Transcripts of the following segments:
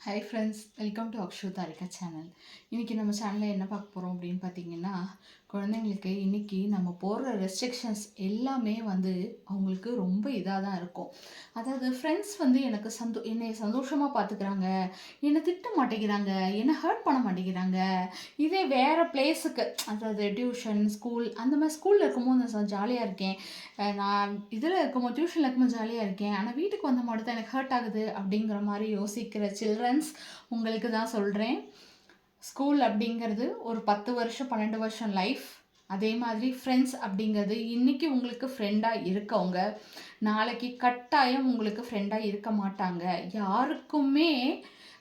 Hi friends, welcome to Akshu Tharika channel. இன்றைக்கி நம்ம சேனலில் என்ன பார்க்க போகிறோம் அப்படின்னு பார்த்தீங்கன்னா, குழந்தைங்களுக்கு இன்றைக்கி நம்ம போடுற ரெஸ்ட்ரிக்ஷன்ஸ் எல்லாமே அவங்களுக்கு ரொம்ப இதாக தான் இருக்கும். அதாவது ஃப்ரெண்ட்ஸ் எனக்கு என்னை சந்தோஷமாக பார்த்துக்கிறாங்க, என்னை திட்ட மாட்டேங்கிறாங்க, என்னை ஹர்ட் பண்ண மாட்டேங்கிறாங்க. இதே வேறு பிளேஸுக்கு, அதாவது டியூஷன், ஸ்கூல், அந்த மாதிரி ஸ்கூலில் இருக்கும்போது நான் ஜாலியாக இருக்கேன், நான் இதில் இருக்கும்போது டியூஷனில் இருக்கும்போது ஜாலியாக இருக்கேன், ஆனால் வீட்டுக்கு வந்த மட்டும் தான் எனக்கு ஹர்ட் ஆகுது அப்படிங்கிற மாதிரி யோசிக்கிற சில்ட்ரன்ஸ் உங்களுக்கு தான் சொல்கிறேன். ஸ்கூல் அப்படிங்கிறது ஒரு 10 வருஷம் 12 வருஷம் லைஃப். அதே மாதிரி ஃப்ரெண்ட்ஸ் அப்படிங்கிறது இன்றைக்கி உங்களுக்கு ஃப்ரெண்டாக இருக்கவங்க நாளைக்கு கட்டாயம் உங்களுக்கு ஃப்ரெண்டாக இருக்க மாட்டாங்க. யாருக்குமே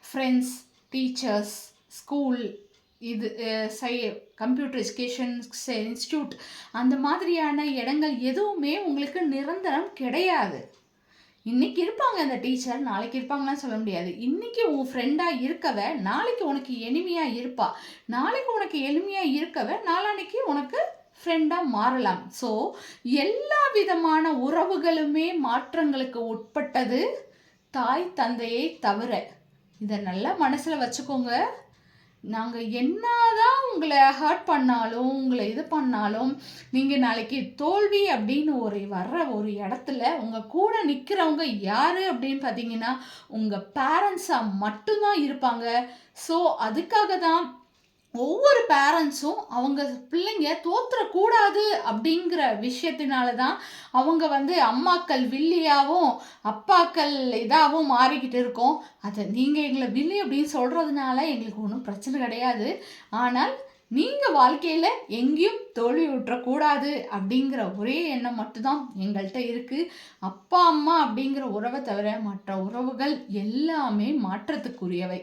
ஃப்ரெண்ட்ஸ், டீச்சர்ஸ், ஸ்கூல், இது கம்ப்யூட்டர் எஜுகேஷன் இன்ஸ்டியூட், அந்த மாதிரியான இடங்கள் எதுவுமே உங்களுக்கு நிரந்தரம் கிடையாது. இன்றைக்கி இருப்பாங்க அந்த டீச்சர், நாளைக்கு இருப்பாங்களான்னு சொல்ல முடியாது. இன்றைக்கி உன் ஃப்ரெண்டாக இருக்கவ நாளைக்கு உனக்கு எளிமையாக இருப்பா, நாளைக்கு உனக்கு எளிமையாக இருக்கவ நாளான்னைக்கு உனக்கு ஃப்ரெண்டாக மாறலாம். ஸோ எல்லா விதமான உறவுகளுமே மாற்றங்களுக்கு உட்பட்டது, தாய் தந்தையை தவிர. இதை நல்லா மனசில் வச்சுக்கோங்க. நாங்கள் என்னதான் உங்களை ஹர்ட் பண்ணாலும், உங்களை இது பண்ணாலும், நீங்கள் நாளைக்கு தோல்வி அப்படின்னு வர்ற ஒரு இடத்துல உங்கள் கூட நிற்கிறவங்க யார் அப்படின்னு பார்த்தீங்கன்னா உங்கள் பேரண்ட்ஸாக மட்டும்தான் இருப்பாங்க. ஸோ அதுக்காக தான் ஒவ்வொரு பேரண்ட்ஸும் அவங்க பிள்ளைங்க தோற்றக்கூடாது அப்படிங்கிற விஷயத்தினால தான் அவங்க அம்மாக்கள் வில்லியாகவும் அப்பாக்கள் இதாகவும் மாறிக்கிட்டு இருக்கோம். அதை நீங்கள் எங்களை வில்லி அப்படின்னு சொல்கிறதுனால எங்களுக்கு ஒன்றும் பிரச்சனை கிடையாது. ஆனால் நீங்கள் வாழ்க்கையில் எங்கேயும் தோல்வி விட்டுறக்கூடாது அப்படிங்கிற ஒரே எண்ணம் மட்டும்தான் எங்கள்கிட்ட இருக்குது. அப்பா அம்மா அப்படிங்கிற உறவை தவிர மற்ற உறவுகள் எல்லாமே மாற்றத்துக்குரியவை.